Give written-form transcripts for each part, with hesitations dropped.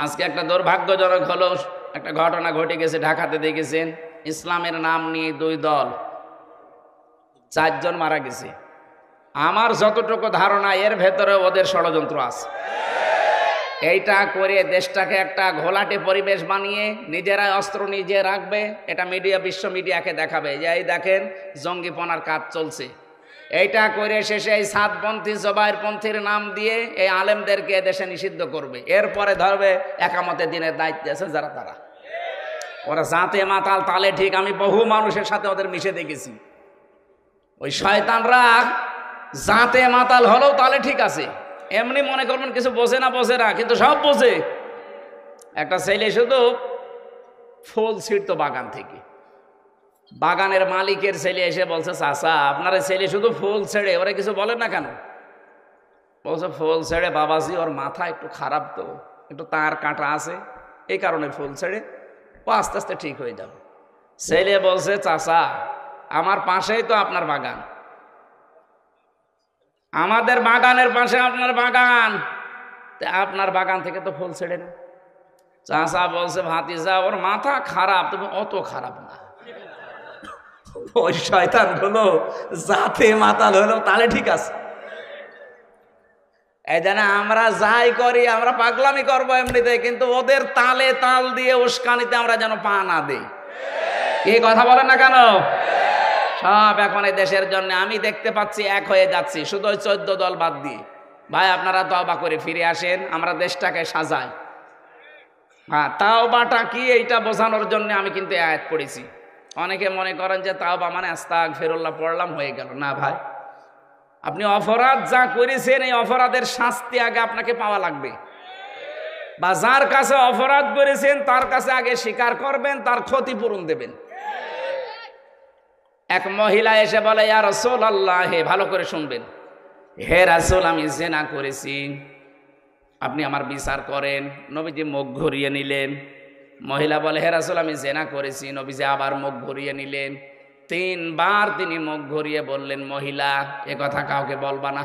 আজকে একটা দুর্ভাগ্যজনক হলো, একটা ঘটনা ঘটে গেছে ঢাকাতে, দেখেছেন ইসলামের নাম নিয়ে দুই দল 4 জন মারা গেছে। আমার যতটুকু ধারণা এর ভেতরে ওদের ষড়যন্ত্র আছে। এইটা করে দেশটাকে একটা ঘোলাটে পরিবেশ বানিয়ে নিজেরাই অস্ত্র নিজে রাখবে, এটা মিডিয়া, বিশ্ব মিডিয়াকে দেখাবে যে এই দেখেন জঙ্গিপনার কাজ চলছে। এইটা করে শেষে এই সাতপন্থী জবাইরপন্থীর নাম দিয়ে এই আলেমদেরকে দেশে নিষিদ্ধ করবে। এরপরে ধরবে একামতে দিনের দায়িত্বে আছে যারা, তারা ওরা জাতে মাতাল তালে ঠিক। আমি বহু মানুষের সাথে ওদের মিশে দেখেছি। ওই শয়তানরা জাতে মাতাল হলেও তালে ঠিক আছে, এমনি মনে করবেন কিছু বোঝে না, কিন্তু সব বোঝে। একটা ছেলে শুধু ফুল ছিঁড়তো বাগান থেকে, বাগানের মালিকের ছেলে এসে বলছে, চাচা আপনার ছেলে শুধু ফুল ছেড়ে, ওরা কিছু বলেন না কেন? বলছে ফুল ছেড়ে বাবাজি ওর মাথা একটু খারাপ, তো একটু তার কাঁটা আছে, এই কারণে ফুল ছেড়ে, ও আস্তে আস্তে ঠিক হয়ে যাবে। ছেলে বলছে, চাচা আমার পাশেই তো আপনার বাগান, আমাদের বাগানের পাশে আপনার বাগান, আপনার বাগান থেকে তো ফুল ছেড়ে না। চাচা বলছে, ভাতিজা ওর মাথা খারাপ, তুমি অত খারাপ না। ওই শয়তান গুলো জাতে মাতাল হলো তাহলে ঠিক আছে। এই জন্য আমরা যাই করি, আমরা পাগলামি করবো এমনিতে, কিন্তু ওদের তালে তাল দিয়ে উস্কানিতে আমরা যেন পা না দিই। কি কথা বলেন না কেন? সব এখন এই দেশের জন্য আমি দেখতে পাচ্ছি এক হয়ে যাচ্ছি, শুধু ওই 14 দল বাদ দিয়ে। ভাই আপনারা তওবা করে ফিরে আসেন, আমরা দেশটাকে সাজাই। হ্যাঁ, তাওবাটা কি এইটা বোঝানোর জন্য আমি কিন্তু আয়াত পড়েছি। অনেকে মনে করেন যে তাওবা মানে আস্তাগফিরুল্লাহ পড়লাম হয়ে গেল। না ভাই, আপনি অপরাধ যা করেছেন এই অপরাধের শাস্তি আগে আপনাকে পাওয়া লাগবে, বা যার কাছে অপরাধ করেছেন তার কাছে আগে স্বীকার করবেন, তার ক্ষতিপূরণ দেবেন। এক মহিলা এসে বলে, ইয়া রাসূলুল্লাহ, হে ভালো করে শুনবেন, হে রাসূল আমি জিনা করেছি, আপনি আমার বিচার করেন। নবীজি মুখ ঘুরিয়ে নিলেন। মহিলা বলে, হে রাসূল আমি জিনা করেছি। নবীজি আবার মুখ ঘুরিয়ে নিলেন। 3 বার তিনি মুখ ঘুরিয়ে বললেন, মহিলা এ কথা কাউকে বলবা না,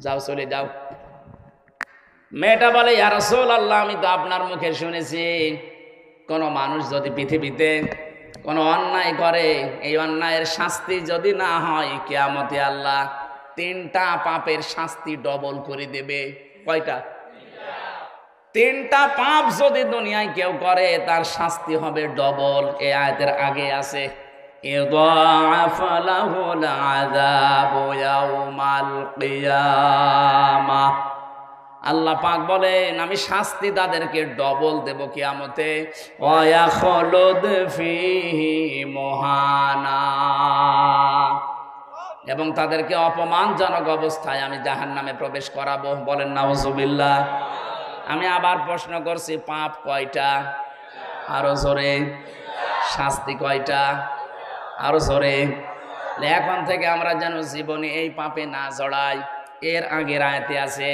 যাও চলে যাও। মেয়েটা বলে, ইয়া রাসূলুল্লাহ আমি তো আপনার মুখে শুনেছি, কোন মানুষ যদি পৃথিবীতে কোন অন্যায় করে, এই অন্যায়ের শাস্তি যদি না হয় কিয়ামতে আল্লাহ 3টা পাপের শাস্তি ডবল করে দেবে। কয়টা? 3টা পাপ যদি দুনিয়ায় কেউ করে তার শাস্তি হবে ডবল। এই আয়াতের আগে আছে, ইদাআফ লাহুল আযাবু ইয়াউমাল কিয়ামাহ। আল্লাহ পাক বলেন আমি শাস্তি তাদেরকে ডবল দেব কিয়ামতে। ওয়া খুলুদ ফীহি মুহানা, এবং তাদেরকে অপমানজনক অবস্থায় আমি জাহান্নামে প্রবেশ করাবো। বলেন নাউজুবিল্লাহ। আমি আবার প্রশ্ন করছি, পাপ কয়টা? আরো জোরে। শাস্তি কয়টা? আরো জোরে। এখন থেকে আমরা যেন জীবনে এই পাপে না জড়াই। এর আগের আয়াতে আছে,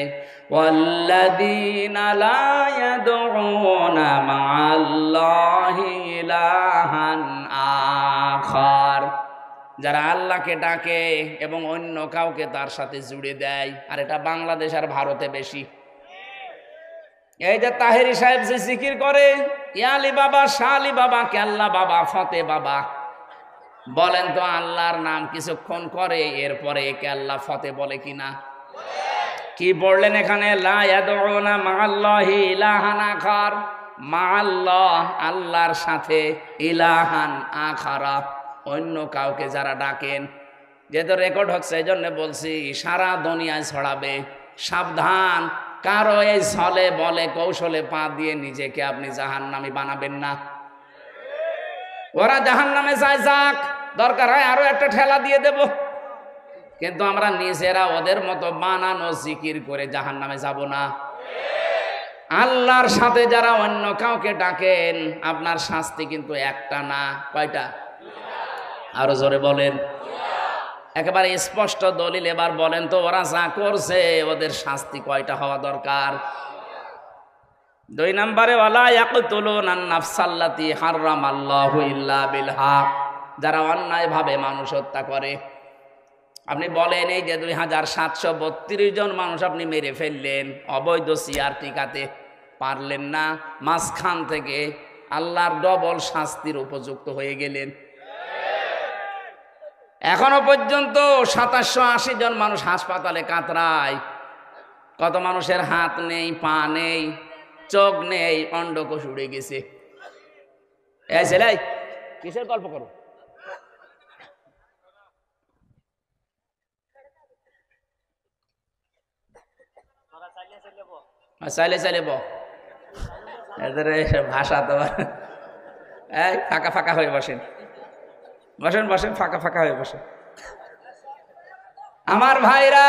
ওয়াল্লাযীনা লা ইয়াদউনা মা'আল্লাহি ইলাহান আখার, যারা আল্লাহকে ডাকে এবং অন্য কাউকে তার সাথে জুড়ে দেয়। আর এটা বাংলাদেশ আর ভারতে বেশি। এই যে তাহেরি সাহেব যে জিকির করে, ইয়ালি বাবা, শালি বাবা, কেল্লা বাবা, ফতে বাবা, বলেন তো আল্লাহর নাম কিছুক্ষণ করে এরপরে কেল্লা ফতে বলে কিনা? কি বললেন এখানে? লা ইয়াদউনা মা'আল্লাহি ইলাহান আখার, মা'আল্লাহ আল্লাহর সাথে, ইলাহান আখারা অন্য কাউকে যারা ডাকেন। যেহেতু রেকর্ড হচ্ছে এই জন্য বলছি, সারা দুনিয়ায় ছড়াবে, সাবধান। কারো এই ছলে বলে কৌশলে পা দিয়ে নিজেকে আপনি জাহান্নামী বানাবেন না। ওরা জাহান্নামে যায়, যাক, দরকার হয় আরো একটা ঠেলা দিয়ে দেব, কিন্তু আমরা নিজেরা ওদের মতো বানানো জিকির করে জাহান্নামে যাব না। আল্লাহর সাথে যারা অন্য কাউকে ডাকেন আপনার শাস্তি কিন্তু একটা না, কয়টা? আরো জোরে বলেন। একেবারে স্পষ্ট দলিল। এবার বলেন তো ওরা যা করছে ওদের শাস্তি কয়টা হওয়া দরকার? 2 নম্বরে, ওয়ালা ইয়াকতুলুনান নাফসাল্লাতী হারামাল্লাহু ইল্লা বিল হক, যারা অন্যায় ভাবে মানুষ হত্যা করে। আপনি বলেন এই যে 2732 জন মানুষ আপনি মেরে ফেললেন অবৈধ সিআর টিকাতে, পারলেন না, মাঝখান থেকে আল্লাহর ডবল শাস্তির উপযুক্ত হয়ে গেলেন। এখনো পর্যন্ত 2780 জন মানুষ হাসপাতালে কাতরায়। কত মানুষের হাত নেই, পা নেই, চোখ নেই, অন্ডকোষ উড়ে গেছে। এই ছেলে, কিসের গল্প করো? চাইলে চাইলে এদের ভাষা তো এই ফাঁকা ফাঁকা হয়ে বসেন, বসেন বসেন, ফাঁকা ফাঁকা হয়ে বসেন। আমার ভাইরা,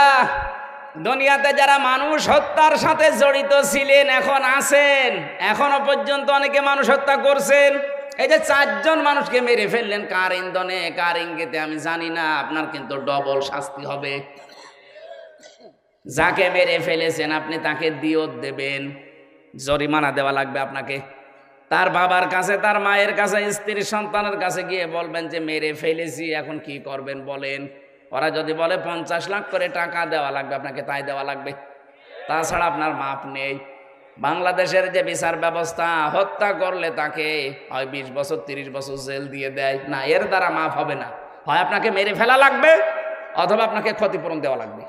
দুনিয়াতে যারা মানুষ হত্যার সাথে জড়িত ছিলেন, এখন আছেন, এখনো পর্যন্ত অনেকে মানুষ হত্যা করছেন। এই যে 4 জন মানুষকে মেরে ফেললেন, কার ইন্ধনে, কার ইঙ্গিতে আমি জানি না, আপনার কিন্তু ডবল শাস্তি হবে। যাকে মেরে ফেলেছেন আপনি তাকে দিয়ত দেবেন, জরিমানা দেওয়া লাগবে আপনাকে। তার বাবার কাছে, তার মায়ের কাছে, স্ত্রীর সন্তানের কাছে গিয়ে বলবেন যে মেরে ফেলেছি, এখন কি করবেন বলেন। ওরা যদি বলে 50 লাখ করে টাকা দেওয়া লাগবে আপনাকে, তাই দেওয়া লাগবে, তাছাড়া আপনার মাপ নেই। বাংলাদেশের যে বিচার ব্যবস্থা, হত্যা করলে তাকে হয় 20 বছর 30 বছর জেল দিয়ে দেয়, না এর দ্বারা মাপ হবে না। হয় আপনাকে মেরে ফেলা লাগবে অথবা আপনাকে ক্ষতিপূরণ দেওয়া লাগবে।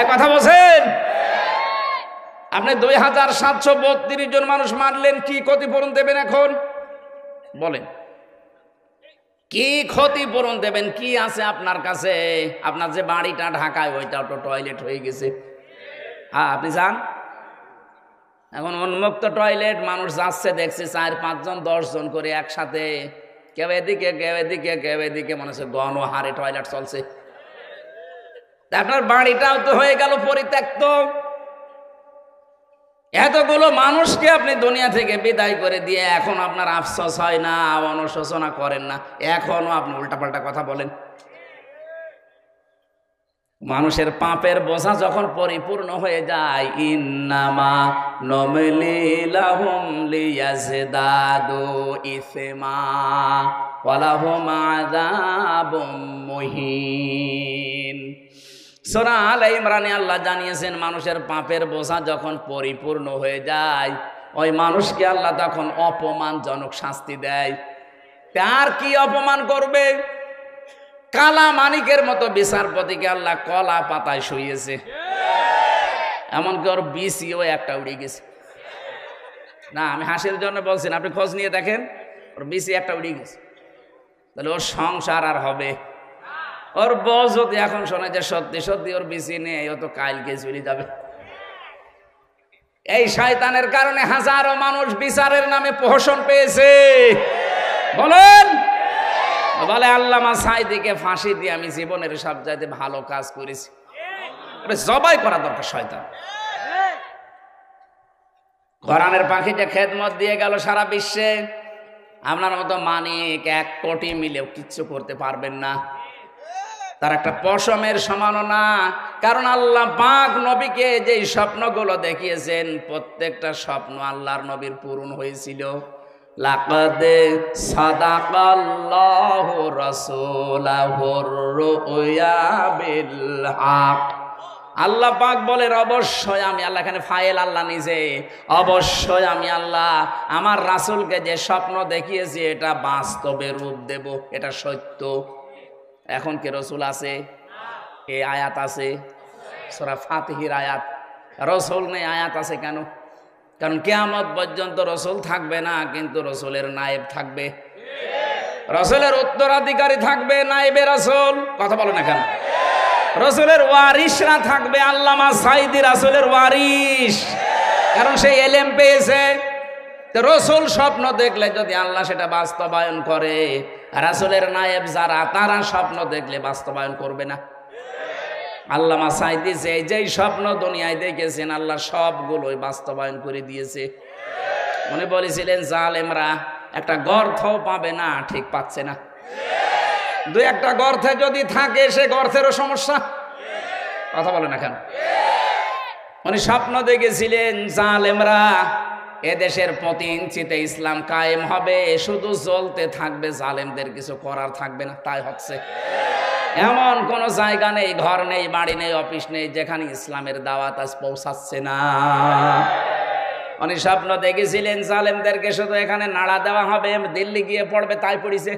এক কথা বলছেন? আপনি 2732 জন মানুষ মারলেন, কি ক্ষতিপূরণ দেবেন এখন বলেন? কি ক্ষতিপূরণ দেবেন? কি আছে আপনার কাছে? আপনার যে বাড়িটা ঢাকায়, ওইটাও তো টয়লেট হয়ে গেছে। হ্যাঁ, আপনি যান, এখন উন্মুক্ত টয়লেট, মানুষ যাচ্ছে দেখছি 4-5 জন 10 জন করে একসাথে, কেউ এদিকে কেউ এদিকে কেউ এদিকে, মনে হচ্ছে গণহারে টয়লেট চলছে। আপনার বাড়িটাও তো হয়ে গেল পরিত্যক্ত। এতগুলো মানুষকে আপনি দুনিয়া থেকে বিদায় করে দিয়ে এখন আপনার আফসোস হয় না, অনুশোচনা করেন না, এখনো আপনি উল্টাপাল্টা কথা বলেন। মানুষের পাপের বোঝা যখন পরিপূর্ণ হয়ে যায়, ইন্নামা নমলি লাহুম লিয়াজদাদু ইসমা ওয়া লাহুম আযাবুম মুহিন। সূরা আলে ইমরানে আল্লাহ জানিয়েছেন, মানুষের পাপের বোঝা যখন পরিপূর্ণ হয়ে যায়, ওই মানুষকে আল্লাহ তখন অপমানজনক শাস্তি দেয়। তার কি অপমান করবে? কালা মানিকের মতো বিচারপতিকে আল্লাহ কলা পাতায় শুইয়েছে, এমনকি ওর বিসিও একটা উড়ে গেছে। না, আমি হাসির জন্য বলছি না, আপনি খোঁজ নিয়ে দেখেন, ওর বিসি একটা উড়ে গেছে। তাহলে ওর সংসার আর হবে? ওর বউ যদি এখন শোনে যে সত্যি সত্যি ওর বিসি নেই, ও তো কালকে চলে যাবে। এই শয়তানের কারণে হাজারো মানুষ বিচারের নামে প্রহসন পেয়েছে। বলেন, বলে আল্লামা সাঈদীকে ফাঁসি দিয়ে আমি জীবনের সব চাইতে ভালো কাজ করেছি। জবাই করা দরকার শয়তান। কোরআনের পাখিটা খেদমত দিয়ে গেল সারা বিশ্বে। আপনার মতো মানিক 1 কোটি মিলেও কিচ্ছু করতে পারবেন না, তার একটা পশমের সমানও না। কারণ আল্লাহ পাক নবীকে যেই স্বপ্নগুলো দেখিয়েছেন, প্রত্যেকটা স্বপ্ন আল্লাহর নবীর পূরণ হয়েছিল। লাকাদ সাদাকাল্লাহু রাসূলাহুর রুয়া বিল হক। আল্লাহ পাক বলেন, অবশ্যই আমি আল্লাহ, এখানে ফাইল আল্লাহ নিজে, অবশ্যই আমি আল্লাহ আমার রাসূলকে যে স্বপ্ন দেখিয়েছি এটা বাস্তবে রূপ দেব, এটা সত্য। এখন কি রসুল আছে? এই আয়াত আছে সূরা ফাতিহির আয়াত। রসুল নেই, আয়াত আছে কেন? কারণ কিয়ামত পর্যন্ত রসুল থাকবে না, কিন্তু রসুলের নায়েব থাকবে, রসুলের উত্তরাধিকারী থাকবে, নায়েবে রসুল। কথা বলো না কেন? রসুলের ওয়ারিসরা থাকবে। আল্লামা সাঈদী রাসূলের ওয়ারিস, কারণ সে এলেম পেয়েছে। তো রসুল স্বপ্ন দেখলে যদি আল্লাহ সেটা বাস্তবায়ন করে, রাসূলের নায়েব যারা, তারা স্বপ্ন দেখলে বাস্তবায়ন করবে না। আল্লামা সাঈদী যেই স্বপ্ন দুনিয়ায় দেখেছেন, আল্লাহ সবগুলোই বাস্তবায়ন করে দিয়েছে। উনি বলেছিলেন, জালেমরা একটা গর্থও পাবে না, ঠিক পাচ্ছে না। 2-1টা গর্তে যদি থাকে, সে গর্তেরও সমস্যা। কথা বলে না কেন? উনি স্বপ্ন দেখেছিলেন, জালেমরা এদেশের প্রতি ইঞ্চিতে ইসলাম কায়েম হবে, শুধু জ্বলতে থাকবে, জালেমদের কিছু করার থাকবে না। তাই হচ্ছে। এমন কোন জায়গা নেই, ঘর নেই, বাড়ি নেই, অফিস নেই, যেখানে ইসলামের দাওয়াত আজ পৌঁছাচ্ছে না। উনি স্বপ্ন দেখেছিলেন জালেমদেরকে শুধু এখানে নাড়া দেওয়া হবে, দিল্লি গিয়ে পড়বে, তাই পড়িছে।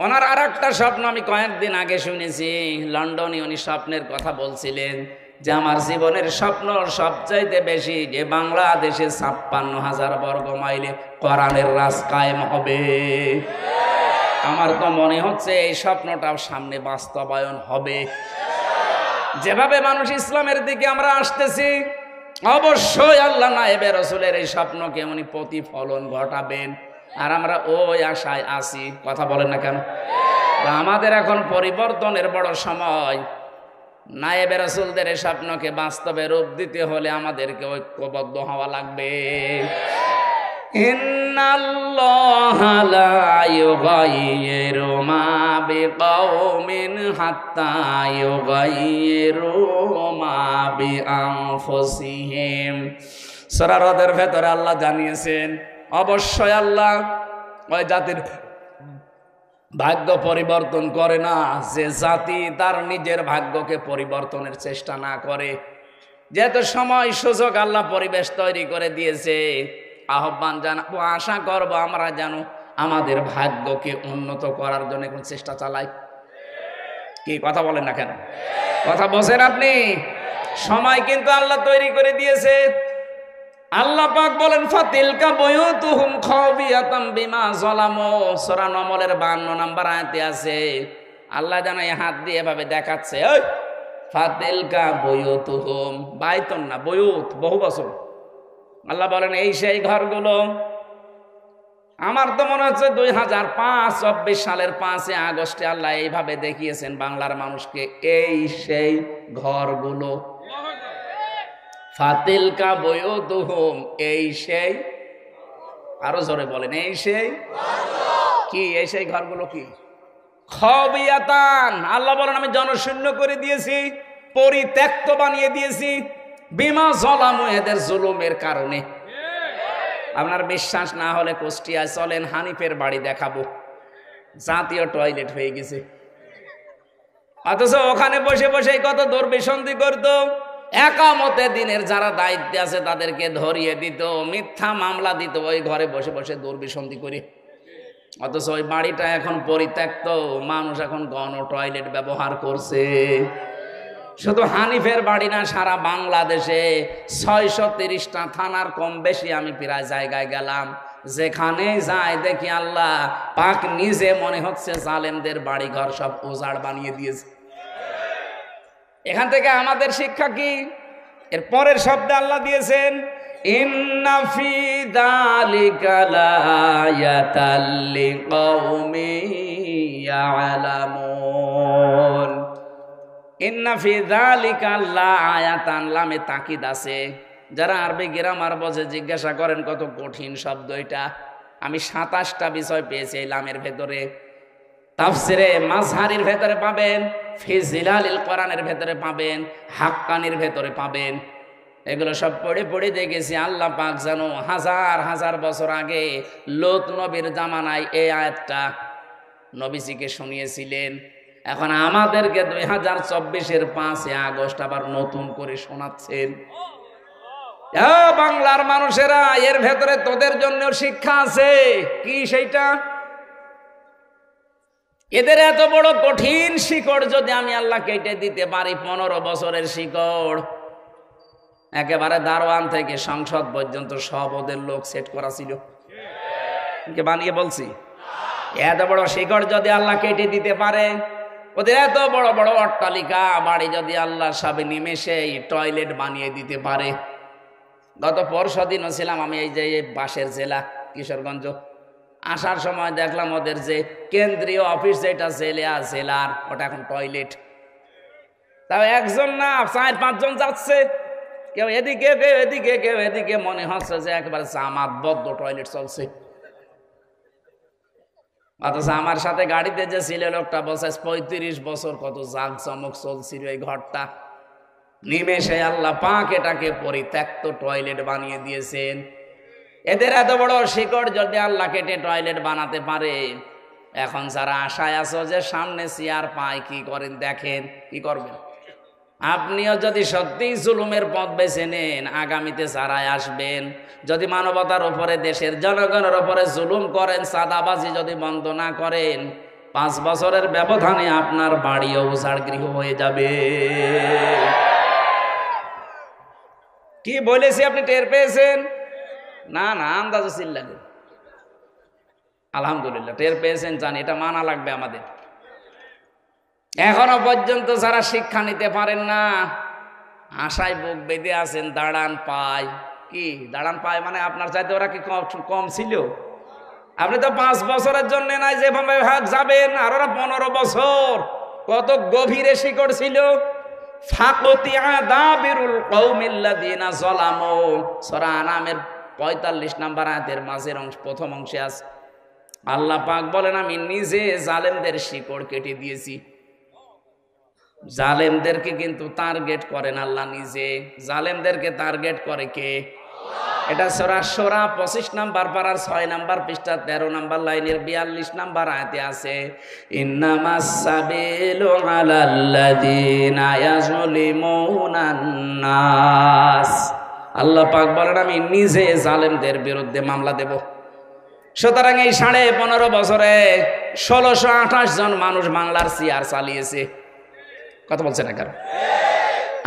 ওনার আর একটা স্বপ্ন আমি কয়েকদিন আগে শুনেছি, লন্ডনে উনি স্বপ্নের কথা বলছিলেন যে আমার জীবনের স্বপ্ন সবচাইতে বেশি যে বাংলাদেশে 56,000 বর্গ মাইলে কোরআনের রাজ কায়েম হবে। আমার তো মনে হচ্ছে এই স্বপ্নটাও সামনে বাস্তবায়ন হবে। যেভাবে মানুষ ইসলামের দিকে আমরা আসতেছি, অবশ্যই আল্লাহ নায়েবে রাসূলের এই স্বপ্নকে উনি প্রতিফলন ঘটাবেন, আর আমরা ওই আশায় আছি। কথা বলেন না কেন? আমাদের এখন পরিবর্তনের বড় সময়। নায়েবে রাসূলদের এই স্বপ্নকে বাস্তবে রূপ দিতে হলে আমাদেরকে ঐক্যবদ্ধ হওয়া লাগবে। ইন্নাল্লাহা লা ইউগাইয়িরু মা বিকাওমিন হাত্তা ইউগাইয়িরু মা বিআনফুসিহিম। সূরা রদের ভেতরে আল্লাহ জানিয়েছেন অবশ্যই আল্লাহ ওই জাতির ভাগ্য পরিবর্তন করে না যে জাতি তার নিজের ভাগ্যকে পরিবর্তনের চেষ্টা না করে। যেহেতু সময় সুযোগ আল্লাহ পরিবেশ তৈরি করে দিয়েছে, আহ্বান জানাবো, আশা করব আমরা যেন আমাদের ভাগ্যকে উন্নত করার জন্য কোন চেষ্টা চালাই। কি কথা বলেন না কেন? কথা বলছেন আপনি? সময় কিন্তু আল্লাহ তৈরি করে দিয়েছে। আল্লাহ পাক বলেন ফাতিলকা বুয়ুতুহুম খাবিয়াতাম বিমা যালামু। সূরা নমলের 52 নম্বর আয়াতে আছে। আল্লাহ জানা এই হাত দিয়ে এভাবে দেখাচ্ছে, ওই ফাতিলকা বুয়ুতুহুম, বাইতুন না বুয়ুত, বহু বছর। আল্লাহ বলেন এই সেই ঘরগুলো। আমার তো মনে হচ্ছে 2024 সালের 5 আগস্টে আল্লাহ এইভাবে দেখিয়েছেন বাংলার মানুষকে, এই সেই ঘরগুলো। ফাতিলকা বুয়ুতুহুম, এই সেই, আরো জোরে বলেন, এই সেই কি? এই সেই ঘরগুলো কি? খাবিয়াতান। আল্লাহ বলেন আমি জনশূন্য করে দিয়েছি, পরিত্যক্ত বানিয়ে দিয়েছি, বিমা যালামু, এদের জুলুমের কারণে। আপনার বিশ্বাস না হলে কুষ্টিয়ায় চলেন, হানিফের বাড়ি দেখাবো, জাতীয় টয়লেট হয়ে গেছে। অথচ ওখানে বসে বসে কত দুর্বিসন্ধি করতো। একামতে দিনের যারা দায়িত্বে আছে তাদেরকে ধরিয়ে দিত, মিথ্যা মামলা দিত, ওই ঘরে বসে বসে দুর্বিসন্ধি করে। অথচ ওই বাড়িটা এখন পরিত্যক্ত, মানুষ এখন গণ টয়লেট ব্যবহার করছে। শুধু হানিফের বাড়ি না, সারা বাংলাদেশে 630টা থানার কম বেশি আমি প্রায় জায়গায় গেলাম, যেখানে যাই দেখি আল্লাহ পাক নিজে মনে হচ্ছে জালেমদের বাড়ি ঘর সব উজাড় বানিয়ে দিয়েছে। এখান থেকে আমাদের শিক্ষা কি? এর পরের শব্দে আল্লাহ দিয়েছেন ইন্না ফি যালিকা লায়াতাল লিকাওমিন ইয়ালামুন। ইন্না ফি যালিকা লায়াতান, লামে তাকিদ আছে। যারা আরবি গ্রামার বোঝে জিজ্ঞাসা করেন কত কঠিন শব্দ এটা। আমি 27টা বিষয় পেয়েছি এই লামের ভেতরে। তাফসিরে মাজহারির ভেতরে পাবেন, ফি জিলালিল কোরআনের ভেতরে পাবেন, হাক্কানির ভেতরে পাবেন। এগুলো সব পড়ে পড়ে দেখেছি আল্লাহ পাক জানো হাজার হাজার বছর আগে লূত নবীর জামানায় এই আয়াতটা নবীজিকে শুনিয়েছিলেন। এখন আমাদেরকে 2024-এর 5 আগস্ট আবার নতুন করে শোনাচ্ছেন। বাংলার মানুষেরা, এর ভেতরে তোদের জন্য শিক্ষা আছে। কি সেইটা? এদের এত বড় কঠিন শিকড় যদি আমি আল্লাহ কেটে দিতে পারি, 15 বছরের শিকড়, একেবারে দারোয়ান থেকে সংসদ পর্যন্ত সব ওদের লোক সেট করা ছিল, বানিয়ে বলছি। এত বড় শিকড় যদি আল্লাহ কেটে দিতে পারে, ওদের এত বড় বড় অট্টালিকা বাড়ি যদি আল্লাহ সব নিমেষেই টয়লেট বানিয়ে দিতে পারে। গত পরশুদিনও ছিলাম আমি এই যে পাশের জেলা কিশোরগঞ্জ, আসার সময় দেখলাম ওদের যে কেন্দ্রীয় অফিস যেটা জেলার, ওটা এখন টয়লেট। তাও একজন না 4-5 জন যাচ্ছে, কেউ এদিকে কেউ এদিকে কেউ এদিকে, মনে হচ্ছে যে একেবারে জামাতবদ্ধ টয়লেট চলছে। অথচ আমার সাথে গাড়িতে যে ছিল লোকটা বলছে 35 বছর কত জাঁকজমক চলছিল এই ঘরটা। নিমেষে আল্লাহ পাক এটাকে পরিত্যক্ত টয়লেট বানিয়ে দিয়েছেন। এদের এত বড় শিকড় যদি আল্লাহ কেটে টয়লেট বানাতে পারে, এখন যারা আশায় আছো যে সামনে চেয়ার পায়, কি করেন দেখেন, কি করবেন? আপনিও যদি সত্যিই জুলুমের পথ বেছে নেন, আগামীতে যারাই আসবেন, যদি মানবতার উপরে, দেশের জনগণের উপরে জুলুম করেন, চাঁদাবাজি যদি বন্ধ না করেন, 5 বছরের ব্যবধানে আপনার বাড়িও উজাড় গৃহ হয়ে যাবে। কি বলেছি আপনি টের পেয়েছেন? না না, আন্দাজে চিল্লালেন। আলহামদুলিল্লাহ টের পেয়েছেন, জানি এটা মানা লাগবে আমাদের। এখনো পর্যন্ত যারা শিক্ষা নিতে পারেন না, আশায় বুক বেঁধে আছেন, দাঁড়ান পায়। কি দাঁড়ান পায় মানে? আপনার চাইতে ওরা কি কম ছিল? আপনি তো 5 বছরের জন্য নাই যেভাবে যাবেন, আর ওরা 15 বছর। কত গভীরে শিকড় ছিল। ফাকুতিয়া দাবিরুল কওমিল্লাযিনা যালামু, সূরা আনামের 45 নম্বর আয়াতের মাঝের অংশ, প্রথম অংশে আছে আল্লাহ পাক বলেন, আমি নিজে জালেমদের শিকড় কেটে দিয়েছি। জালেমদেরকে কিন্তু টার্গেট করেন আল্লাহ নিজে। জালেমদেরকে টার্গেট করে কে? এটা সূরা শূরা 25 নাম্বার পারার 6 নাম্বার পৃষ্ঠা 13 নাম্বার লাইনের 42 নাম্বার আয়াতে আছে, ইন্নামাস সাবিলু আলাল্লাযিনা ইয়াজলিমুনান নাস। আল্লাহ পাক বলেন, আমি নিজে জালেমদের বিরুদ্ধে মামলা দেব। সুতরাং এই 15.5 বছরে 1628 জন মানুষ বাংলার চেয়ার চালিয়েছে। কথা বলছে না কারণ?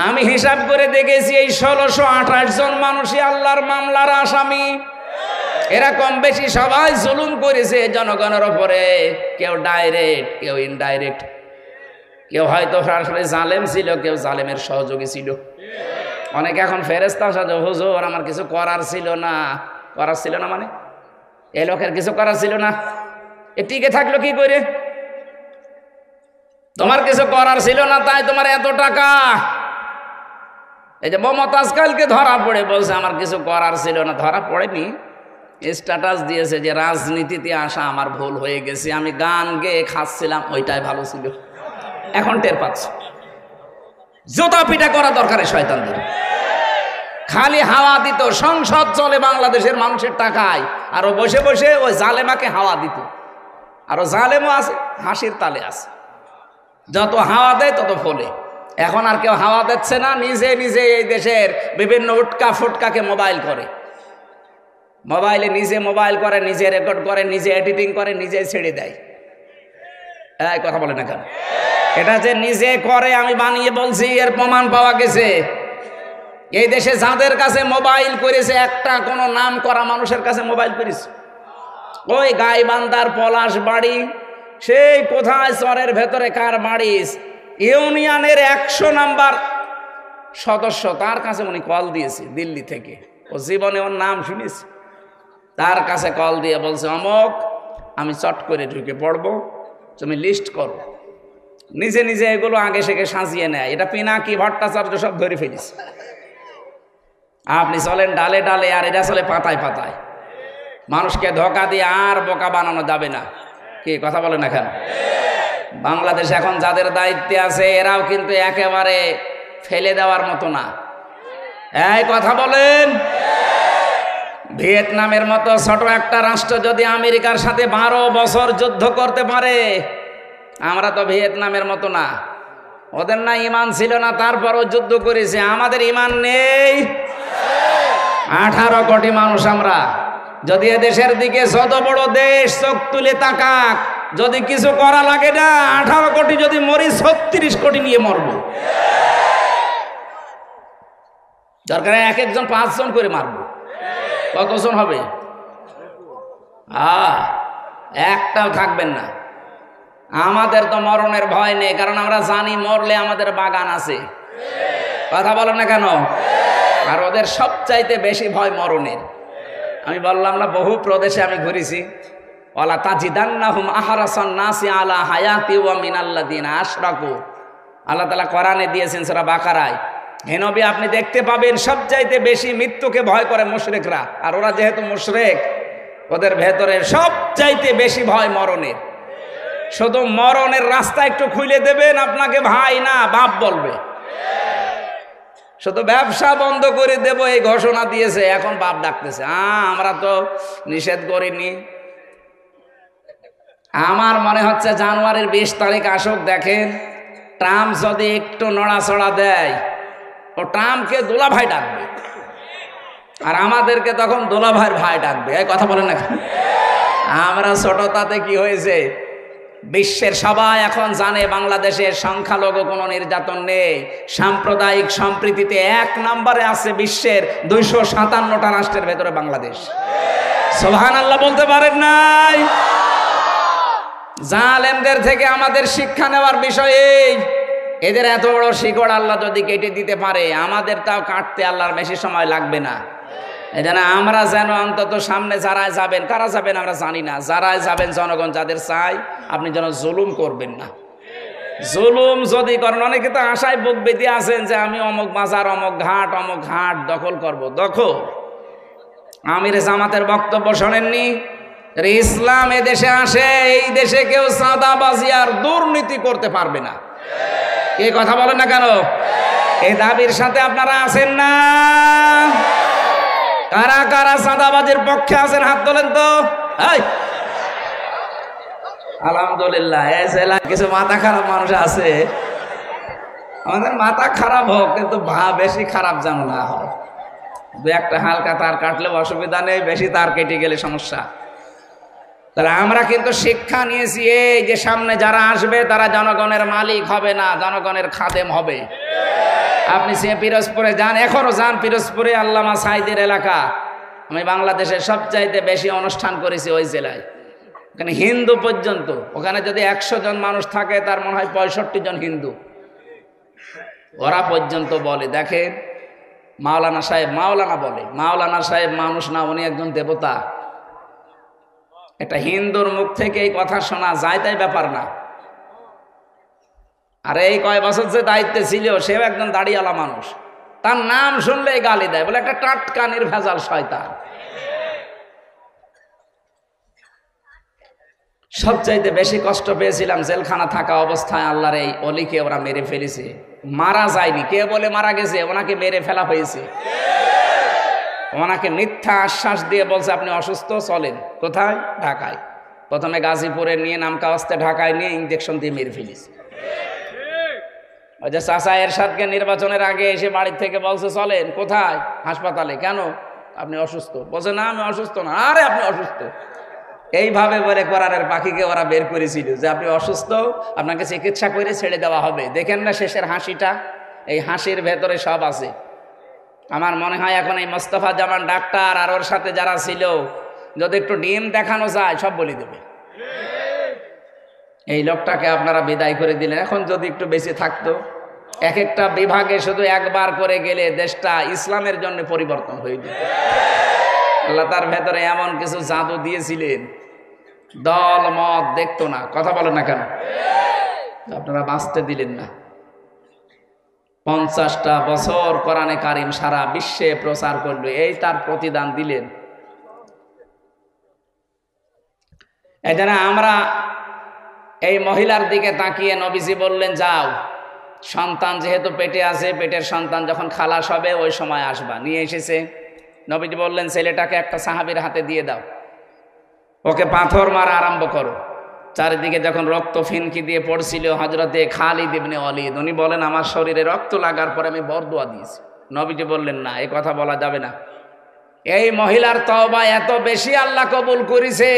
আমি হিসাব করে দেখেছি, এই 1628 জন মানুষই আল্লাহর মামলার আসামি। এরা কম বেশি সবাই জুলুম করেছে জনগণের উপরে, কেউ ডাইরেক্ট, কেউ ইনডাইরেক্ট, কেউ হয়তো সরাসরি জালেম ছিল, কেউ জালেমের সহযোগী ছিল। অনেকে এখন ফেরেশতা সাজে, হুজুর আমার কিছু করার ছিল না। করার ছিল না মানে? এই লোকের কিছু করার ছিল না, এ টিকে থাকলো কি করে? তোমার কিছু করার ছিল না, তাই তোমার এত টাকা। এই যে মমতাজ কালকে ধরা পড়ে বলছে আমার কিছু করার ছিল না। ধরা পড়েনি, স্ট্যাটাস দিয়েছে যে রাজনীতিতে আসা আমার ভুল হয়ে গেছে, আমি গান গেয়ে খাচ্ছিলাম, ওইটাই ভালো ছিল। এখন টের পাচ্ছ। জোতা পিটা করা দরকার শয়তানদের। খালি হাওয়া দিত, সংসদ চলে বাংলাদেশের মানুষের টাকায়, আর ও বসে বসে ওই জালেমাকে হাওয়া দিত। আরো জালেমও আছে, হাসির তালে আছে। যত হাওয়া দেয় তত ফলে। এখন আর কেউ হাওয়া দিচ্ছে না, নিজে নিজে এই দেশের বিভিন্ন উটকা ফুটকাকে মোবাইল করে, মোবাইলে নিজে মোবাইল করে, নিজে রেকর্ড করে, নিজে এডিটিং করে, নিজে ছেড়ে দেয়। এই কথা বলে না কেন? এটা যে নিজে করে আমি বানিয়ে বলছি, এর প্রমাণ পাওয়া গেছে। এই দেশে যাদের কাছে মোবাইল করেছে, একটা কোনো নাম করা মানুষের কাছে মোবাইল করেছে। ওই গাইবান্ধার পলাশ বাড়ি, সেই কোথায় চরের ভেতরে কার বাড়ি, ইউনিয়নের 100 নাম্বার সদস্য, তার কাছে উনি কল দিয়েছে দিল্লি থেকে। ও জীবনে ওর নাম শুনেছে। তার কাছে কল দিয়ে বলছে, অমক আমি চট করে ঢুকে পড়বো, তুমি লিস্ট করো। নিজে নিজে এগুলো আগে সেকে সাজিয়ে নেয়। এটা পিনাকি ভট্টাচার্য সব ধরে ফেলিস। আপনি চলেন ডালে ডালে, আর এটা চলে পাতায় পাতায়। মানুষকে ধোকা দিয়ে আর বোকা বানানো যাবে না। কি কথা বলেন এখন? বাংলাদেশ এখন যাদের দায়িত্বে আছে, এরাও কিন্তু একেবারে ফেলে দেওয়ার মতো না। এই কথা বলেন। ভিয়েতনামের মতো ছোট একটা রাষ্ট্র যদি আমেরিকার সাথে 12 বছর যুদ্ধ করতে পারে, আমরা তো ভিয়েতনামের মতো না। ওদের না ইমান ছিল না, তারপরও যুদ্ধ করেছে। আমাদের ইমান নেই। 18 কোটি মানুষ আমরা। যদি এদেশের দিকে যত বড় দেশ চোখ তুলে তাকাক, যদি কিছু করা লাগে না, 18 কোটি যদি মরি, 36 কোটি নিয়ে মরব। দরকার এক একজন 5 জন করে মারব। কতজন হবে? একটাও থাকবেন না। আমাদের তো মরণের ভয় নেই, কারণ আমরা জানি মরলে আমাদের বাগান আছে। কথা বলেন না কেন? আর ওদের সবচাইতে বেশি ভয় মরণের। আমি বললাম না, বহু প্রদেশে আমি ঘুরেছি। ওয়ালা তাজিদান্নাহুম আহরাসান নাসি আলা হায়াতি ওয়া মিনাল্লাযিনা আশরাকু। আল্লাহ তাআলা কোরআনে দিয়েছেন সূরা বাকারায়, হে নবী আপনি দেখতে পাবেন সবচাইতে বেশি মৃত্যুকে ভয় করে মুশরিকরা। আর ওরা যেহেতু মুশরিক, ওদের ভেতরে সবচাইতে বেশি ভয় মরণের। শুধু মরণের রাস্তা একটু খুলে দেবেন, আপনাকে ভাই না বাপ বলবে। শুধু ব্যবসা বন্ধ করে দেব এই ঘোষণা দিয়েছে, এখন বাপ ডাকতেছে। আমরা তো নিষেধ করিনি। আমার মনে হচ্ছে জানুয়ারির 20 তারিখ আসুক, দেখেন ট্রাম্প যদি একটু নড়াচড়া দেয় ও ট্রাম্পকে দুলাভাই ডাকবে, আর আমাদেরকে তখন দুলাভাইয়ের ভাই ডাকবে। এই কথা বলেন না, আমরা ছোট তাতে কি হয়েছে? বিশ্বের সবাই এখন জানে বাংলাদেশের সংখ্যালঘু কোনো নির্যাতন নেই। সাম্প্রদায়িক সম্প্রীতিতে 1 নম্বরে আছে বিশ্বের 257টা রাষ্ট্রের ভেতরে বাংলাদেশ। সুবহানাল্লাহ বলতে পারেন নাই? জালেমদের থেকে আমাদের শিক্ষা নেওয়ার বিষয় এই, এদের এত বড় শিকড় আল্লাহ যদি কেটে দিতে পারে, আমাদের তাও কাটতে আল্লাহর বেশি সময় লাগবে না। এই জন্য আমরা যেন অন্তত সামনে যারাই যাবেন, কারা যাবেন আমরা জানি না, যারাই যাবেন জনগণ যাদের চাই, আপনি যেন জুলুম করবেন না। জুলুম যদি করেন, অনেকে তো আশায় বুক বেঁধে আছেন যে আমি অমুক বাজার অমুক ঘাট দখল করব। দখল আমির জামাতের বক্তব্য শোনেননি? ইসলাম এ দেশে আসে, এই দেশে কেউ চাঁদাবাজি আর দুর্নীতি করতে পারবে না। কে কথা বলেন না কেন? এই দাবির সাথে আপনারা আছেন না? কারা কারা চাঁদাবাজির পক্ষে আছেন হাত তোলেন তো। আলহামদুলিল্লাহ, এই জেলায় কিছু মাথা খারাপ মানুষ আছে। আমাদের মাথা খারাপ হোক, কিন্তু বেশি খারাপ যেন না হয়। 2-1টা হালকা তার কাটলে অসুবিধা নেই, বেশি তার কেটে গেলে সমস্যা। তাহলে আমরা কিন্তু শিক্ষা নিয়েছি এই যে সামনে যারা আসবে তারা জনগণের মালিক হবে না, জনগণের খাদেম হবে। আপনি সে পিরোজপুরে যান, এখনো যান পিরোজপুরে, আল্লামা সাইদের এলাকা। আমি বাংলাদেশের সবচাইতে বেশি অনুষ্ঠান করেছি ওই জেলায়। ওখানে হিন্দু পর্যন্ত, ওখানে যদি 100 জন মানুষ থাকে তার মনে হয় 65 জন হিন্দু। ওরা পর্যন্ত বলে, দেখেন মাওলানা সাহেব, মাওলানা বলে, মাওলানা সাহেব মানুষ না, উনি একজন দেবতা। একটা হিন্দুর মুখ থেকে এই কথা শোনা যায়, তাই ব্যাপার না। আর এই কয় বছর যে দায়িত্বে ছিল, সেও একজন দাড়িওয়ালা মানুষ, তার নাম শুনলেই গালি দেয়, বলে একটা টাটকা নির্ভেজাল শয়তান। সবচাইতে বেশি কষ্ট পেয়েছিলাম জেলখানা থাকা অবস্থায়। আল্লাহর এই অলিকে ওরা মেরে ফেলেছে। মারা যায়নি, কে বলে মারা গেছে, ওনাকে মেরে ফেলা হয়েছে। ওনাকে মিথ্যা আশ্বাস দিয়ে বলছে আপনি অসুস্থ, চলেন। কোথায়? ঢাকায়। প্রথমে গাজীপুরে নিয়ে নামকাওয়াস্তে ঢাকায় নিয়ে ইঞ্জেকশন দিয়ে মেরে ফেলেছে। ওই যে চাচা এরশাদকে নির্বাচনের আগে এসে বাড়ির থেকে বলছে চলেন। কোথায়? হাসপাতালে। কেন? আপনি অসুস্থ। বলছে না আমি অসুস্থ না। আরে আপনি অসুস্থ। এইভাবে বলে কোরআনের পাখিকে ওরা বের করেছিল যে আপনি অসুস্থ, আপনাকে চিকিৎসা করে ছেড়ে দেওয়া হবে। দেখেন না শেষের হাসিটা, এই হাসির ভেতরে সব আছে। আমার মনে হয় এখন এই মোস্তফা জামান ডাক্তার আর ওর সাথে যারা ছিল, যদি একটু ডিম দেখানো যায় সব বলে দেবে। এই লোকটাকে আপনারা বিদায় করে দিলেন। এখন যদি একটু বেশি থাকতো, এক একটা বিভাগে শুধু একবার করে গেলে দেশটা ইসলামের জন্য পরিবর্তন হয়ে যেত। আল্লাহ তার ভেতরে এমন কিছু জাদু দিয়েছিলেন, দল মত দেখতো না। কথা বলেন না কেন? আপনারা বাঁচতে দিলেন না। 50টা বছর কোরআনে কারিম সারা বিশ্বে প্রচার করলো, এই তার প্রতিদান দিলেন। এজন্য আমরা এই মহিলার দিকে তাকিয়ে নবীজি বললেন যাও, সন্তান যেহেতু পেটে আছে, পেটের সন্তান যখন খালাস হবে ওই সময় আসবা। নিয়ে এসেছে। নবীজি বললেন ছেলেটাকে একটা সাহাবীর হাতে দিয়ে দাও, ওকে পাথর মারা আরম্ভ করো। চারিদিকে যখন রক্ত ফিনকি দিয়ে পড়ছিল, হযরতে খালিদ ইবনে ওয়ালিদ উনি বলেন আমার শরীরে রক্ত লাগার পরে আমি বরদোয়া দিয়েছি। নবীজি বললেন না, এই কথা বলা যাবে না। এই মহিলার তওবা এত বেশি আল্লাহ কবুল করেছে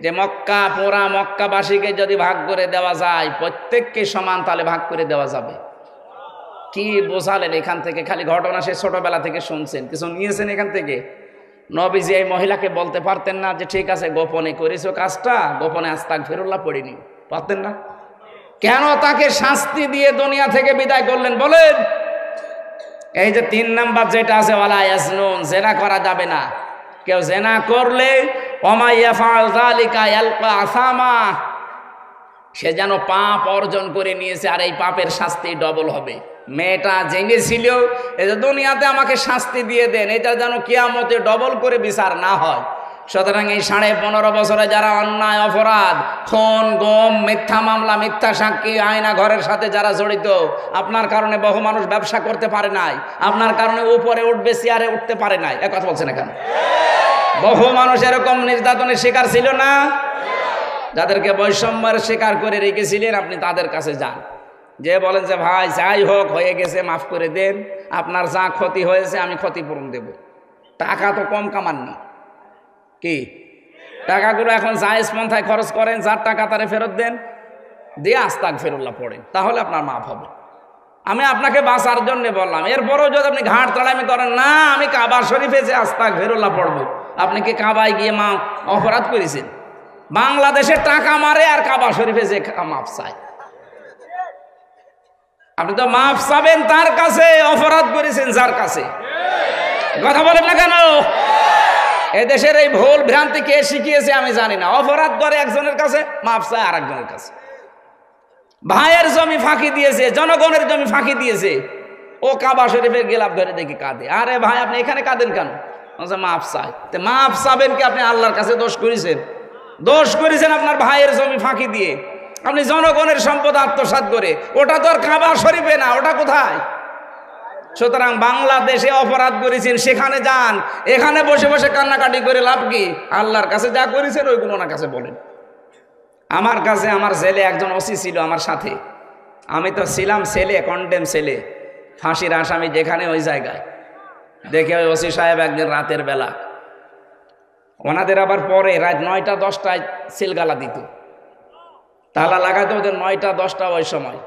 যে মক্কা, পুরা মক্কাবাসীকে যদি ভাগ করে দেওয়া যায়, প্রত্যেককে সমান তালে ভাগ করে দেওয়া যাবে। কি বোঝালেন এখান থেকে? খালি ঘটনা সে ছোটবেলা থেকে শুনছেন, কিছু নিয়েছেন এখান থেকে? নবীজি এই মহিলাকে বলতে পারতেন না যে ঠিক আছে গোপনে করেছো কাজটা, গোপনে আস্তাগফিরুল্লাহ পড়িনি? পারতেন না? কেন তাকে শাস্তি দিয়ে দুনিয়া থেকে বিদায় করলেন বলেন? এই যে 3 নাম্বার যেটা আছে, ওয়ালা ইয়াজনুন, জেনা করা যাবে না। কেউ জেনা করলে ওমা ইয়াফআল যালিকা ইয়ালকা আসামা, সে যেন পাপ অর্জন করে নিয়েছে, আর এই পাপের শাস্তি ডবল হবে। মেয়েটা জেনেছিল এই যে দুনিয়াতে আমাকে শাস্তি দিয়ে দেন, এটা যেন কিয়ামতে ডবল করে বিচার না হয়। সুতরাং এই 15.5 বছরে যারা অন্যায় অপরাধ, খুন, গুম, মিথ্যা মামলা, মিথ্যা সাক্ষী, আয়না ঘরের সাথে যারা জড়িত, আপনার কারণে বহু মানুষ ব্যবসা করতে পারে নাই, আপনার কারণে উপরে উঠবে, চেয়ারে উঠতে পারে নাই। এক কথা বলছেন এখানে? বহু মানুষ এরকম নির্যাতনের শিকার ছিল না? যাদেরকে বৈষম্যের শিকার করে রেখেছিলেন, আপনি তাদের কাছে যান। যে বলেন যে ভাই যাই হোক হয়ে গেছে মাফ করে দেন, আপনার যা ক্ষতি হয়েছে আমি ক্ষতিপূরণ দেব। টাকা তো কম কামাননি, কি টাকাগুলো এখন জায়েজ পন্থায় খরচ করেন, যার টাকা তারে ফেরত দেন, দিয়ে আস্তাগফিরুল্লাহ পড়েন, তাহলে আপনার মাফ হবে। আমি আপনাকে বাঁচার জন্য বললাম। এরপরেও যদি আপনি ঘাট তাড়ামি করেন, না আমি কাবা শরীফে যে আস্তাগফিরুল্লাহ পড়বো, আপনি কি কাবায় গিয়ে অপরাধ করেছেন? বাংলাদেশে টাকা মারে আর কাবা শরীফে যে মাফ চায়। আপনি তো মাফ চাবেন তার কাছে, অপরাধ করেছেন যার কাছে। কথা বলেন না কেন? এদেশের এই ভুল ভ্রান্তি কে শিখিয়েছে আমি জানি না। অপরাধ করে একজনের কাছে, মাফ চায় আর একজনের কাছে। ভাইয়ের জমি ফাঁকি দিয়েছে, জনগণের জমি ফাঁকি দিয়েছে, ও কাবা শরীফের গেলাপ ধরে দেখি কাঁদে। আরে ভাই আপনি এখানে কাঁদেন কেন? মাফ চাই। মাফ চাবেন কি আপনি আল্লাহর কাছে দোষ করেছেন? দোষ করেছেন আপনার ভাইয়ের জমি ফাঁকি দিয়ে, আপনি জনগণের সম্পদ আত্মসাৎ করে। ওটা তো আর কাবা শরীফে না, ওটা কোথায়? সুতরাং বাংলাদেশে অপরাধ করেছেন, সেখানে যান। এখানে বসে বসে কান্নাকাটি করে লাভ কি? আল্লাহর কাছে যা করেছেন ওইগুলো ওনার কাছে বলেন। আমার কাছে আমার ছেলে একজন ওসি ছিল আমার সাথে, আমি তো ছিলাম ছেলে, কন্ডেম ছেলে, ফাঁসির আসামি যেখানে ওই জায়গায়। দেখে ওই ওসি সাহেব একদিন রাতের বেলা, ওনাদের আবার পরে রাত 9টা 10টায় সিলগালা দিত, তালা লাগাতো ওদের 9টা 10টা ওই সময়।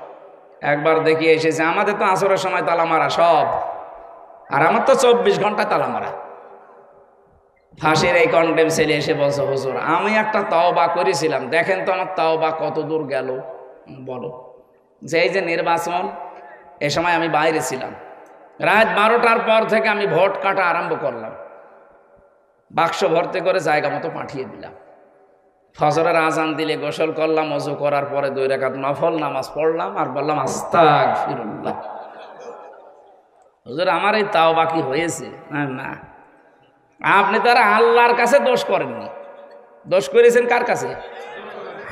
একবার দেখি এসেছে, আমাদের তো আসরের সময় তালা মারা সব, আর আমার তো 24 ঘন্টা তালা মারা। ফাঁসির এই কন্ডেম ছেলে এসে বলছে, হুজুর আমি একটা তাওবা করেছিলাম, দেখেন তো আমার তাওবা কত দূর গেল। বলো। যে এই যে নির্বাচন, এ সময় আমি বাইরে ছিলাম, রাত 12টার পর থেকে আমি ভোট কাটা আরম্ভ করলাম, বাক্স ভর্তি করে জায়গা মতো পাঠিয়ে দিলাম। ফজরের আজান দিলে গোসল করলাম, ওযু করার পরে 2 রাকাত নফল নামাজ পড়লাম, আর বললাম আস্তাগফিরুল্লাহ। হুজুর আমার এই তাওবা কি হয়েছে? না, আপনি তো আর আল্লাহর কাছে দোষ করেননি, দোষ করেছেন কার কাছে?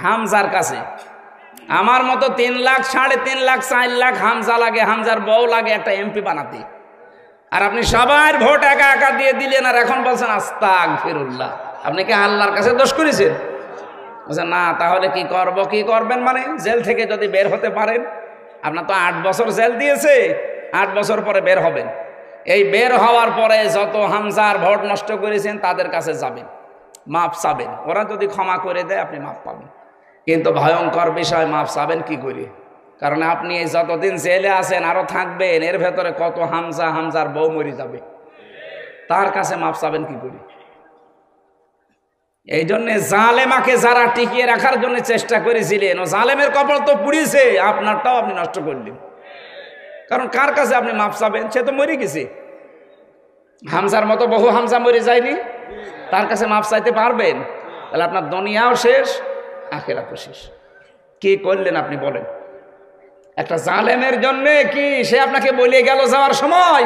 হামজার কাছে। আমার মতো 3 লাখ, 3.5 লাখ, 4 লাখ হামজা লাগে, হামজার বউ লাগে একটা এমপি বানাতে, আর আপনি সবার ভোট একা একা দিয়ে দিলেন, আর এখন বলছেন আস্তাগফিরুল্লাহ। আপনি কি আল্লাহর কাছে দোষ করেছেন? বলছেন না। তাহলে কি করব? কি করবেন মানে? জেল থেকে যদি বের হতে পারেন, আপনার তো 8 বছর জেল দিয়েছে, 8 বছর পরে বের হবেন। এই বের হওয়ার পরে যত হামজার ভোট নষ্ট করেছেন তাদের কাছে যাবেন, মাপ চাবেন। ওরা যদি ক্ষমা করে দেয় আপনি মাপ পাবেন। কিন্তু ভয়ঙ্কর বিষয়, মাপ চাবেন কি করে? কারণ আপনি এই যতদিন জেলে আছেন আরো থাকবেন, এর ভেতরে কত হামজার বউ মরে যাবে, তার কাছে মাপ চাবেন কি করে? এই জন্য জালেমাকে যারা টিকিয়ে রাখার জন্য চেষ্টা করেছিলেন, ও জালেমের কপাল তো পুড়িয়েছে, আপনারটাও আপনি নষ্ট করলেন। কারণ কার কাছে আপনি মাপ চাবেন? সে তো মরে গেছে। হামজার মতো বহু হামজা মরে যায়নি, তার কাছে মাপ চাইতে পারবেন? তাহলে আপনার দুনিয়াও শেষ, আখিরাতও শেষ। কি করলেন আপনি বলেন? একটা জালেমের জন্য কি সে আপনাকে বলে গেল যাওয়ার সময়?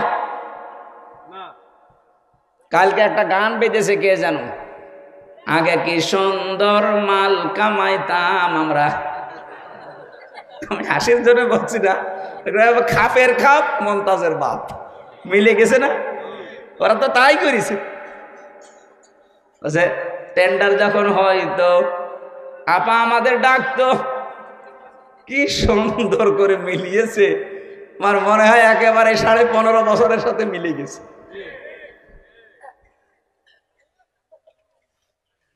কালকে একটা গান বেজেছে, কে জানো? আগে কি সুন্দর মাল কামাইতাম আমরা। আমি হাসির জন্য বলছি না, খাপের খাপ মমতাজের বাপ, মিলে গেছে না? ওরা তো তাই করেছে। টেন্ডার যখন হয় তো আপা আমাদের ডাকতো, কি সুন্দর করে মিলিয়েছে। আমার মনে হয় একেবারে 15.5 বছরের সাথে মিলে গেছে।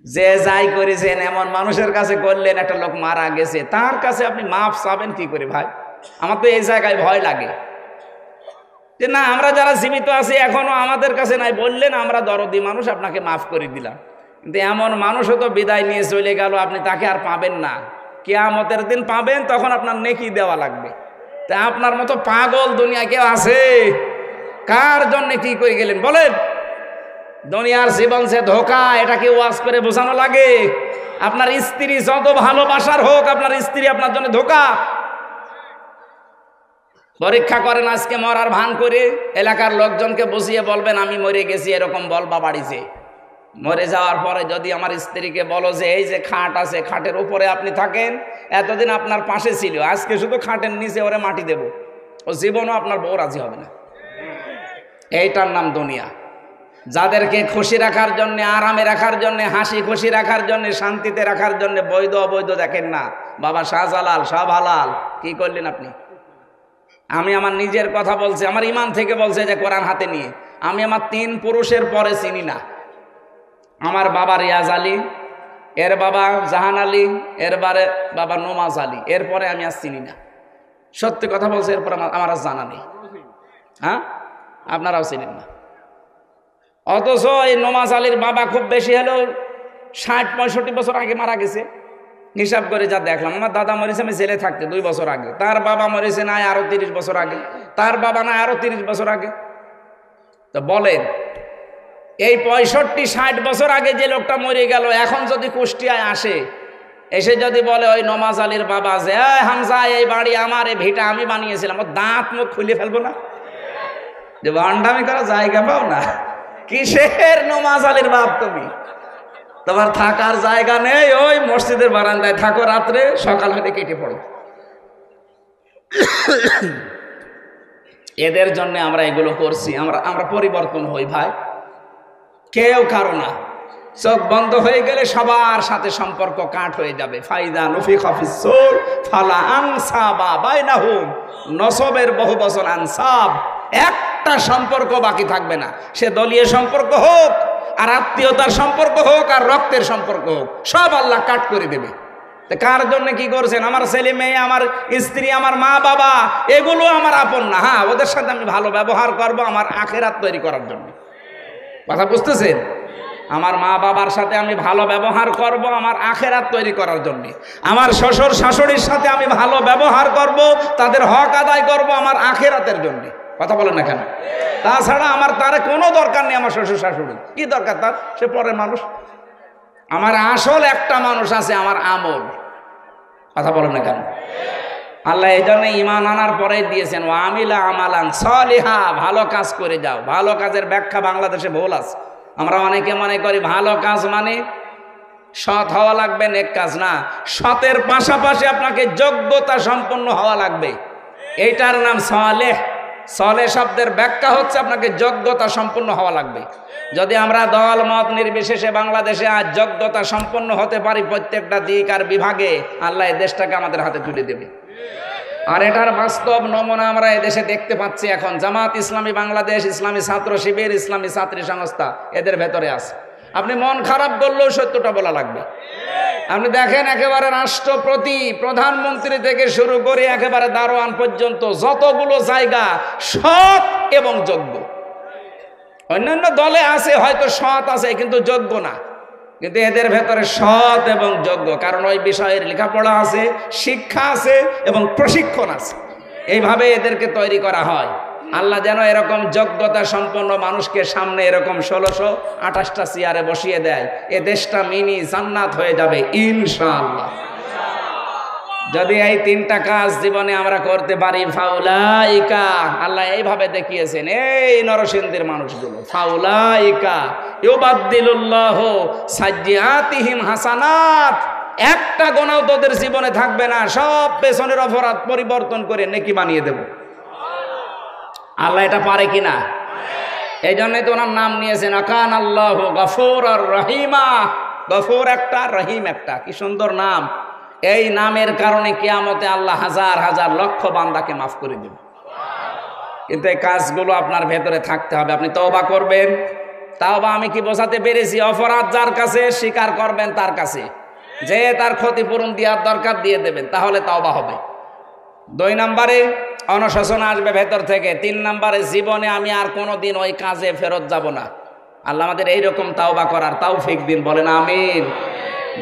যে যাই করেছেন এমন মানুষের কাছে করলেন, একটা লোক মারা গেছে, তার কাছে আপনি মাফ চাবেন কি করে? ভাই আমার তো এই জায়গায় ভয় লাগে যে না, আমরা যারা জীবিত আছি এখনো আমাদের কাছে নাই, বললেন আমরা দরদি মানুষ, আপনাকে মাফ করে দিলাম। কিন্তু এমন মানুষও তো বিদায় নিয়ে চলে গেল, আপনি তাকে আর পাবেন না। কিয়ামতের দিন পাবেন, তখন আপনার নেকি দেওয়া লাগবে। তা আপনার মতো পাগল দুনিয়া কেউ আছে? কার জন্য কি করে গেলেন বলেন? দুনিয়ার জীবন যে ধোঁকা, এটা কি ওয়াজ করে বোঝানো লাগে? আপনার স্ত্রী যত ভালোবাসার হোক, আপনার স্ত্রী আপনার জন্য ধোঁকা। পরীক্ষা করেন, আজকে মরার ভান করে এলাকার লোকজনকে বসিয়ে বলবেন আমি মরে গেছি, এরকম বলবা বাড়িতে। মরে যাওয়ার পরে যদি আমার স্ত্রীকে বলো যে এই যে খাট আছে, খাটের উপরে আপনি থাকেন, এতদিন আপনার পাশে ছিল, আজকে শুধু খাটের নিচে ওরে মাটি দেব, ও জীবনও আপনার বউ রাজি হবে না। এইটার নাম দুনিয়া। যাদেরকে খুশি রাখার জন্য, আরামে রাখার জন্য, হাসি খুশি রাখার জন্য, শান্তিতে রাখার জন্য বৈধ অবৈধ দেখেন না। বাবা শাহজালাল, শাহ হালাল, কি করলেন আপনি? আমি আমার নিজের কথা বলছি, আমার ইমান থেকে বলছে যে কোরআন হাতে নিয়ে আমি আমার 3 পুরুষের পরে চিনি না। আমার বাবা রিয়াজ আলী, এর বাবা জাহান আলী, এর বাবা নোমাজ আলী, এরপরে আমি আর চিনি না। সত্যি কথা বলছে, এরপর আমার আর জানা নেই। হ্যাঁ, আপনারাও চিনেন না। অথচ এই নোমাজ আলীর বাবা খুব বেশি হলেও 60-65 বছর আগে মারা গেছে। হিসাব করে যা দেখলাম, আমার দাদা মরেছে আমি জেলে থাকতে 2 বছর আগে, তার বাবা মরেছে না আরো 30 বছর আগে, তার বাবা না আরো 30 বছর আগে। তো বলেন, এই 65-60 বছর আগে যে লোকটা মরে গেল, এখন যদি কুষ্টিয়ায় আসে, এসে যদি বলে ওই নমাজ আলীর বাবা যে হামজা এই বাড়ি আমার, এই ভিটা আমি বানিয়েছিলাম, ও দাঁত মুখ খুলে ফেলবো না? যে ভান্ডামি করা জায়গা পাও না? কিসের নমাজ আলীর বাপ তুমি? তোমার থাকার জায়গা নেই, ওই মসজিদের বারান্দায় থাকো, রাত্রে সকাল হতে কেটে পড়ো। এদের জন্য আমরা এগুলো করছি। আমরা পরিবর্তন হই ভাই, কেউ কারো না। চোখ বন্ধ হয়ে গেলে সবার সাথে সম্পর্ক কাট হয়ে যাবে। ফাইদা নফিখা ফিস সূর ফালা আনসাবা বাইনাহুম, নসবের বহু বচন আনসাব, একটা সম্পর্ক বাকি থাকবে না। সে দলীয় সম্পর্ক হোক, আর আত্মীয়তার সম্পর্ক হোক, আর রক্তের সম্পর্ক হোক, সব আল্লাহ কাট করে দেবে। কার জন্য কি করছেন? আমার ছেলে মেয়ে, আমার স্ত্রী, আমার মা বাবা, এগুলো আমার আপন না। হ্যাঁ, ওদের সাথে আমি ভালো ব্যবহার করব আমার আখিরাত তৈরি করার জন্য। কথা বুঝতেছেন? আমার মা বাবার সাথে আমি ভালো ব্যবহার করব আমার আখিরাত তৈরি করার জন্য। আমার শ্বশুর শাশুড়ির সাথে আমি ভালো ব্যবহার করব, তাদের হক আদায় করব আমার আখিরাতের জন্য। কথা বলেন না কেন? তাছাড়া আমার তার কোনো দরকার নেই। আমার শ্বশুর শাশুড়ি কি দরকার তার? সে পরের মানুষ। আমার আসল একটা মানুষ আছে, আমার আমল। কথা বলেন না কেন? আল্লাহ এই জন্য ইমান আনার পরে দিয়েছেন ও আমিলা আমালান সলিহা, ভালো কাজ করে যাও। ভালো কাজের ব্যাখ্যা বাংলাদেশে ভুল আছে। আমরা অনেকে মনে করি ভালো কাজ মানে সৎ হওয়া লাগবে, নেক কাজ না। সতের পাশাপাশি আপনাকে যোগ্যতা সম্পন্ন হওয়া লাগবে, এইটার নাম সালেহ। সালেহ শব্দের ব্যাখ্যা হচ্ছে আপনাকে যোগ্যতা সম্পন্ন হওয়া লাগবে। যদি আমরা দল মত নির্বিশেষে বাংলাদেশে আজ যোগ্যতা সম্পন্ন হতে পারি প্রত্যেকটা দিক আর বিভাগে, আল্লাহ এই দেশটাকে আমাদের হাতে তুলে দেবে। আর এটার বাস্তব নমুনা আমরা এদেশে দেখতে পাচ্ছি এখন। জামাত ইসলামী বাংলাদেশ, ইসলামী ছাত্র শিবির, ইসলামী ছাত্রী সংস্থা এদের ভেতরে আছে। আপনি মন খারাপ করলেও সত্যটা বলা লাগবে। আপনি দেখেন, একেবারে রাষ্ট্রপতি, প্রধানমন্ত্রী থেকে শুরু করে একেবারে দারোয়ান পর্যন্ত যতগুলো জায়গা সৎ এবং যোগ্য। অন্যান্য দলে আছে হয়তো সৎ আছে কিন্তু যোগ্য না, কিন্তু এদের ভেতরে সৎ এবং যোগ্য। কারণ ওই বিষয়ের লেখাপড়া আছে, শিক্ষা আছে এবং প্রশিক্ষণ আছে। এইভাবে এদেরকে তৈরি করা হয়। আল্লাহ যেন এরকম যোগ্যতা সম্পন্ন মানুষকে সামনে এরকম 1628টা চেয়ারে বসিয়ে দেয়। এ দেশটা মিনি জান্নাত হয়ে যাবে ইনশাআল্লাহ, যদি এই 3টা কাজ জীবনে আমরা করতে পারি। ফাউলাইকা, আল্লাহ এইভাবে দেখিয়েছেন এই নরসিংদীর মানুষগুলো। ফাউলাইকা ইউবাদদিলুল্লাহু সাইয়্যাতিহিম হাসানাত, একটা গোনাও তোদের জীবনে থাকবে না, সব পেছনের অপরাধ পরিবর্তন করে নেকি বানিয়ে দেব। আল্লাহ এটা পারে কিনা? এই জন্যই তো ওনার নাম নিয়েছেন আকান আল্লাহ গফুর আর রহিমা। গফুর একটা, রহিম একটা, কি সুন্দর নাম। এই নামের কারণে কিয়ামতে আল্লাহ হাজার হাজার লক্ষ বান্দাকে মাফ করে দেবে। কিন্তু এই কাজগুলো আপনার ভেতরে থাকতে হবে। আপনি তওবা করবেন। তাওবা আমি কি বোঝাতে পেরেছি? অপরাধ যার কাছে স্বীকার করবেন, তার কাছে যে তার ক্ষতিপূরণ দেওয়ার দরকার দিয়ে দেবেন, তাহলে তওবা হবে। 2 নম্বরে অনুশোচনা আসবে ভেতর থেকে। 3 নম্বরে জীবনে আমি আর কোনোদিন ওই কাজে ফেরত যাব না। আল্লাহ আমাদের এইরকম তাওবা করার তৌফিক দিন, বলেন আমিন।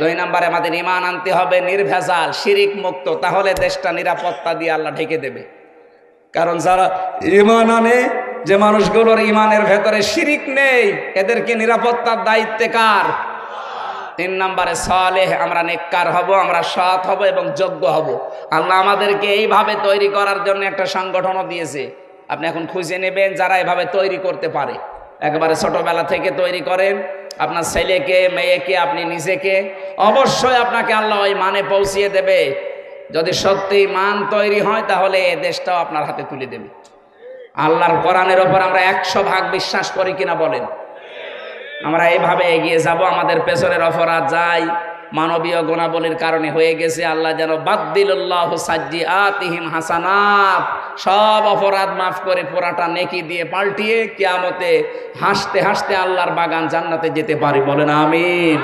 2 নম্বরে আমাদের ঈমান আনতে হবে নির্ভেজাল, শিরিক মুক্ত, তাহলে দেশটা নিরাপত্তা দিয়ে আল্লাহ ঢেকে দেবে। কারণ যারা ঈমান আনে, যে মানুষগুলোর ঈমানের ভেতরে শিরিক নেই, এদেরকে নিরাপত্তার দায়িত্বে কার? 3 নম্বরে সালেহ, আমরা নেককার হব, আমরা সৎ হব এবং যোগ্য হব। আল্লাহ আমাদেরকে এইভাবে তৈরি করার জন্য একটা সংগঠনও দিয়েছে। আপনি এখন খুঁজে নেবেন যারা এভাবে তৈরি করতে পারে। একেবারে ছোটবেলা থেকে তৈরি করেন আপনার ছেলেকে, মেয়েকে, আপনি নিজেকে। অবশ্যই আপনাকে আল্লাহ ওই মানে পৌঁছিয়ে দেবে। যদি সত্যি মান তৈরি হয় তাহলে এ দেশটাও আপনার হাতে তুলে দেবে। আল্লাহর কোরআনের ওপর আমরা 100% বিশ্বাস করি কিনা বলেন? আমরা এইভাবে এগিয়ে যাব। আমাদের পেছনের অপরাধ যাই মানবীয় গুণাবলীর কারণে হয়ে গেছে, আল্লাহ যেন বাদদিলুল্লাহু সাইয়্যাতিহিম হাসানাত, সব অপরাধ মাফ করে পুরাটা নেকি দিয়ে পাল্টিয়ে কিয়ামতে হাসতে হাসতে আল্লাহর বাগান জান্নাতে যেতে পারি, বলেন আমিন।